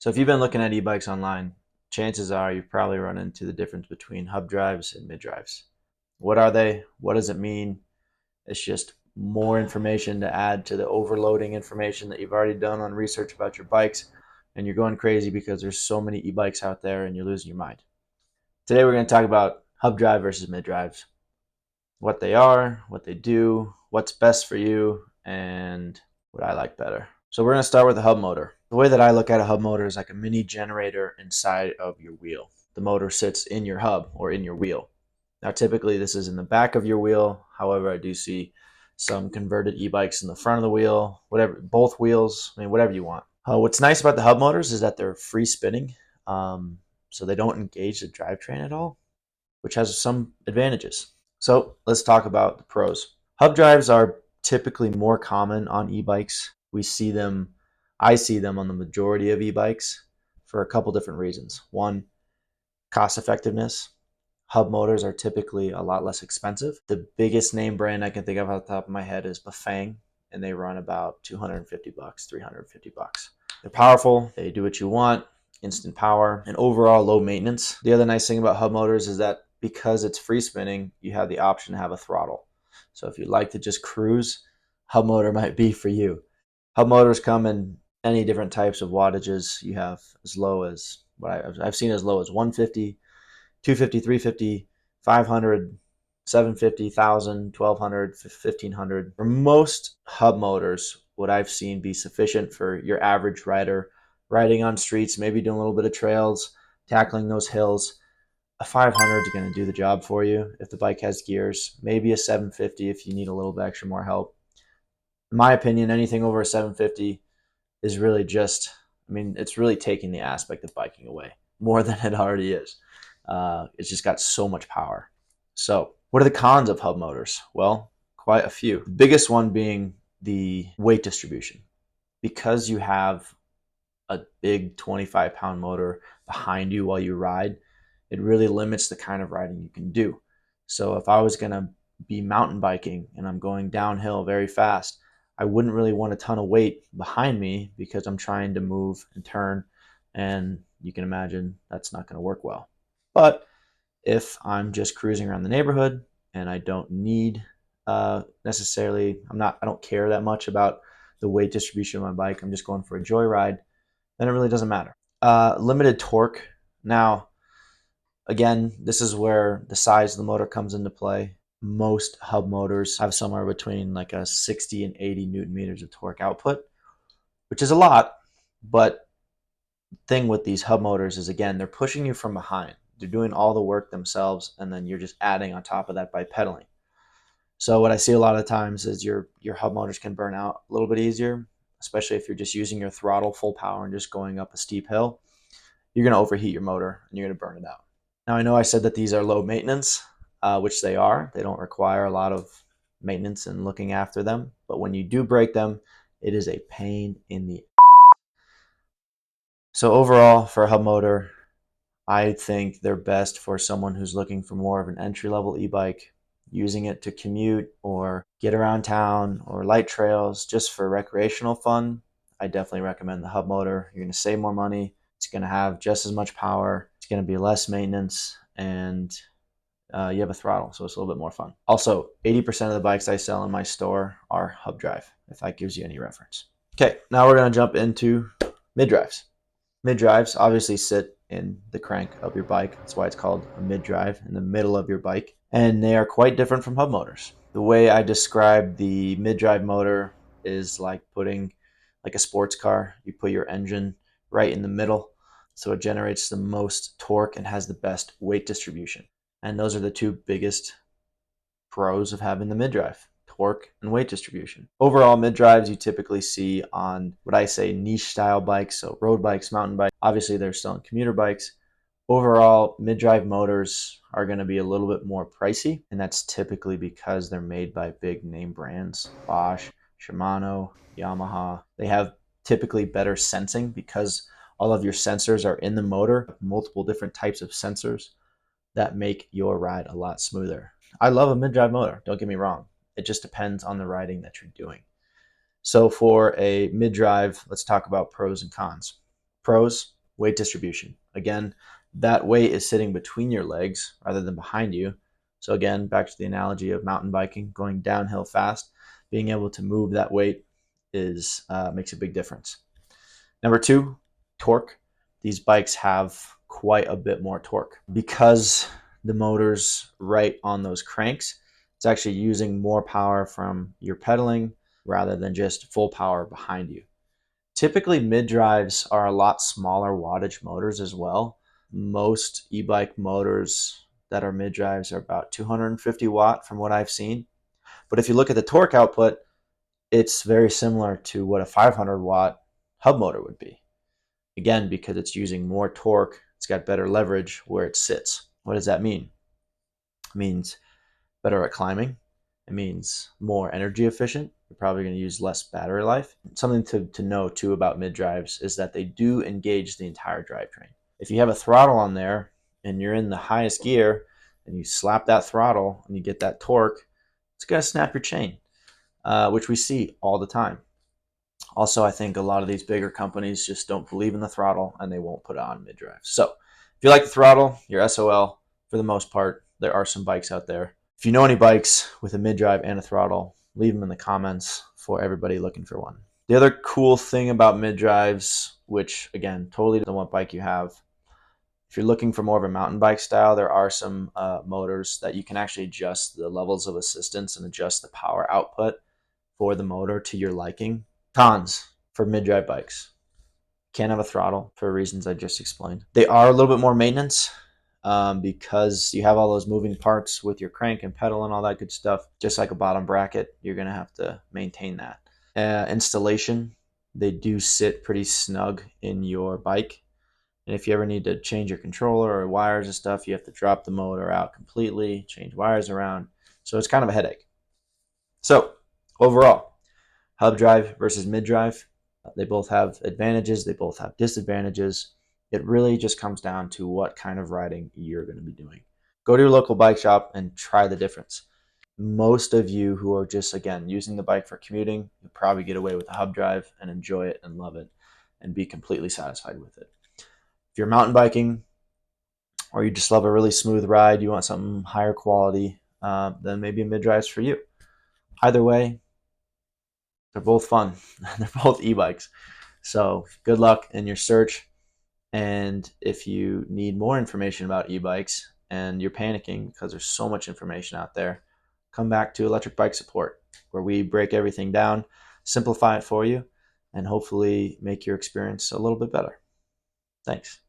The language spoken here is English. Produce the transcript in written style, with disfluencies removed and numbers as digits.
So if you've been looking at e-bikes online, chances are you've probably run into the difference between hub drives and mid drives. What are they? What does it mean? It's just more information to add to the overloading information that you've already done on research about your bikes, and you're going crazy because there's so many e-bikes out there and you're losing your mind. Today we're going to talk about hub drive versus mid drives, what they are, what they do, what's best for you, and what I like better. So we're going to start with the hub motor. The way that I look at a hub motor is like a mini generator inside of your wheel. The motor sits in your hub or in your wheel. Now typically this is in the back of your wheel. However, I do see some converted e-bikes in the front of the wheel, whatever, both wheels, whatever you want. What's nice about the hub motors is that they're free spinning, so they don't engage the drivetrain at all, which has some advantages. So let's talk about the pros. Hub drives are typically more common on e-bikes. I see them on the majority of e-bikes for a couple different reasons. One, cost effectiveness. Hub motors are typically a lot less expensive. The biggest name brand I can think of off the top of my head is Bafang, and they run about $250, $350. They're powerful, they do what you want, instant power, and overall low maintenance. The other nice thing about hub motors is that because it's free spinning, you have the option to have a throttle. So if you'd like to just cruise, hub motor might be for you. Hub motors come in any different types of wattages. You have as low as what I've seen as low as 150, 250, 350, 500, 750, 1000, 1200, 1500. For most hub motors, what I've seen be sufficient for your average rider riding on streets, maybe doing a little bit of trails, tackling those hills. A 500 is going to do the job for you if the bike has gears. Maybe a 750 if you need a little bit extra more help. In my opinion, anything over a 750 is really it's really taking the aspect of biking away more than it already is. It's just got so much power. So what are the cons of hub motors? Well, quite a few. The biggest one being the weight distribution. Because you have a big 25-pound motor behind you while you ride, it really limits the kind of riding you can do. So if I was going to be mountain biking and I'm going downhill very fast, I wouldn't really want a ton of weight behind me because I'm trying to move and turn, and you can imagine that's not going to work well. But if I'm just cruising around the neighborhood and I don't need I don't care that much about the weight distribution of my bike, I'm just going for a joyride, then it really doesn't matter. Limited torque. Now, again, this is where the size of the motor comes into play. Most hub motors have somewhere between like a 60 and 80 Newton meters of torque output, which is a lot. But the thing with these hub motors is, again, they're pushing you from behind. They're doing all the work themselves, and then you're just adding on top of that by pedaling. So what I see a lot of times is your hub motors can burn out a little bit easier, especially if you're just using your throttle full power and just going up a steep hill. You're going to overheat your motor and you're going to burn it out. Now, I know I said that these are low maintenance, which they are. They don't require a lot of maintenance and looking after them. But when you do break them, it is a pain in the. So overall, for a hub motor, I think they're best for someone who's looking for more of an entry-level e-bike, using it to commute or get around town or light trails just for recreational fun. I definitely recommend the hub motor. You're going to save more money. It's going to have just as much power. It's going to be less maintenance, and you have a throttle, so it's a little bit more fun. Also, 80% of the bikes I sell in my store are hub drive, if that gives you any reference. Okay, now we're going to jump into mid drives. Mid drives obviously sit in the crank of your bike. That's why it's called a mid drive, in the middle of your bike. And they are quite different from hub motors. The way I describe the mid drive motor is like putting like a sports car. You put your engine right in the middle, so it generates the most torque and has the best weight distribution. And those are the two biggest pros of having the mid drive: torque and weight distribution. Overall, mid drives you typically see on what I say niche style bikes, so road bikes, mountain bikes. Obviously, they're still on commuter bikes. Overall, mid drive motors are going to be a little bit more pricey, and that's typically because they're made by big name brands: Bosch, Shimano, Yamaha. They have typically better sensing because all of your sensors are in the motor, multiple different types of sensors that make your ride a lot smoother. I love a mid drive motor, don't get me wrong. It just depends on the riding that you're doing. So for a mid drive, let's talk about pros and cons. Pros, weight distribution. Again, that weight is sitting between your legs rather than behind you. So again, back to the analogy of mountain biking, going downhill fast, being able to move that weight is makes a big difference. Number two, torque. These bikes have quite a bit more torque because the motor's right on those cranks. It's actually using more power from your pedaling rather than just full power behind you. Typically, mid drives are a lot smaller wattage motors as well. Most e-bike motors that are mid drives are about 250 watt from what I've seen. But if you look at the torque output, it's very similar to what a 500 watt hub motor would be. Again, because it's using more torque, it's got better leverage where it sits. What does that mean? It means better at climbing. It means more energy efficient. You're probably going to use less battery life. Something to know too about mid drives is that they do engage the entire drivetrain. If you have a throttle on there and you're in the highest gear and you slap that throttle and you get that torque, it's going to snap your chain, which we see all the time. Also, I think a lot of these bigger companies just don't believe in the throttle and they won't put it on mid drive. So if you like the throttle, you're SOL for the most part. There are some bikes out there. If you know any bikes with a mid drive and a throttle, leave them in the comments for everybody looking for one. The other cool thing about mid drives, which again, totally depends on what bike you have. If you're looking for more of a mountain bike style, there are some motors that you can actually adjust the levels of assistance and adjust the power output for the motor to your liking. Cons for mid-drive bikes. Can't have a throttle for reasons I just explained. They are a little bit more maintenance because you have all those moving parts with your crank and pedal and all that good stuff. Just like a bottom bracket, you're going to have to maintain that. Installation, they do sit pretty snug in your bike. And if you ever need to change your controller or wires and stuff, you have to drop the motor out completely, change wires around. So it's kind of a headache. So overall, hub drive versus mid drive, they both have advantages, they both have disadvantages. It really just comes down to what kind of riding you're going to be doing. Go to your local bike shop and try the difference. Most of you who are just, again, using the bike for commuting, you'll probably get away with a hub drive and enjoy it and love it and be completely satisfied with it. If you're mountain biking or you just love a really smooth ride, you want something higher quality, then maybe a mid drive's for you. Either way, they're both fun. They're both e-bikes. So good luck in your search. And if you need more information about e-bikes and you're panicking because there's so much information out there, come back to Electric Bike Support, where we break everything down, simplify it for you, and hopefully make your experience a little bit better. Thanks.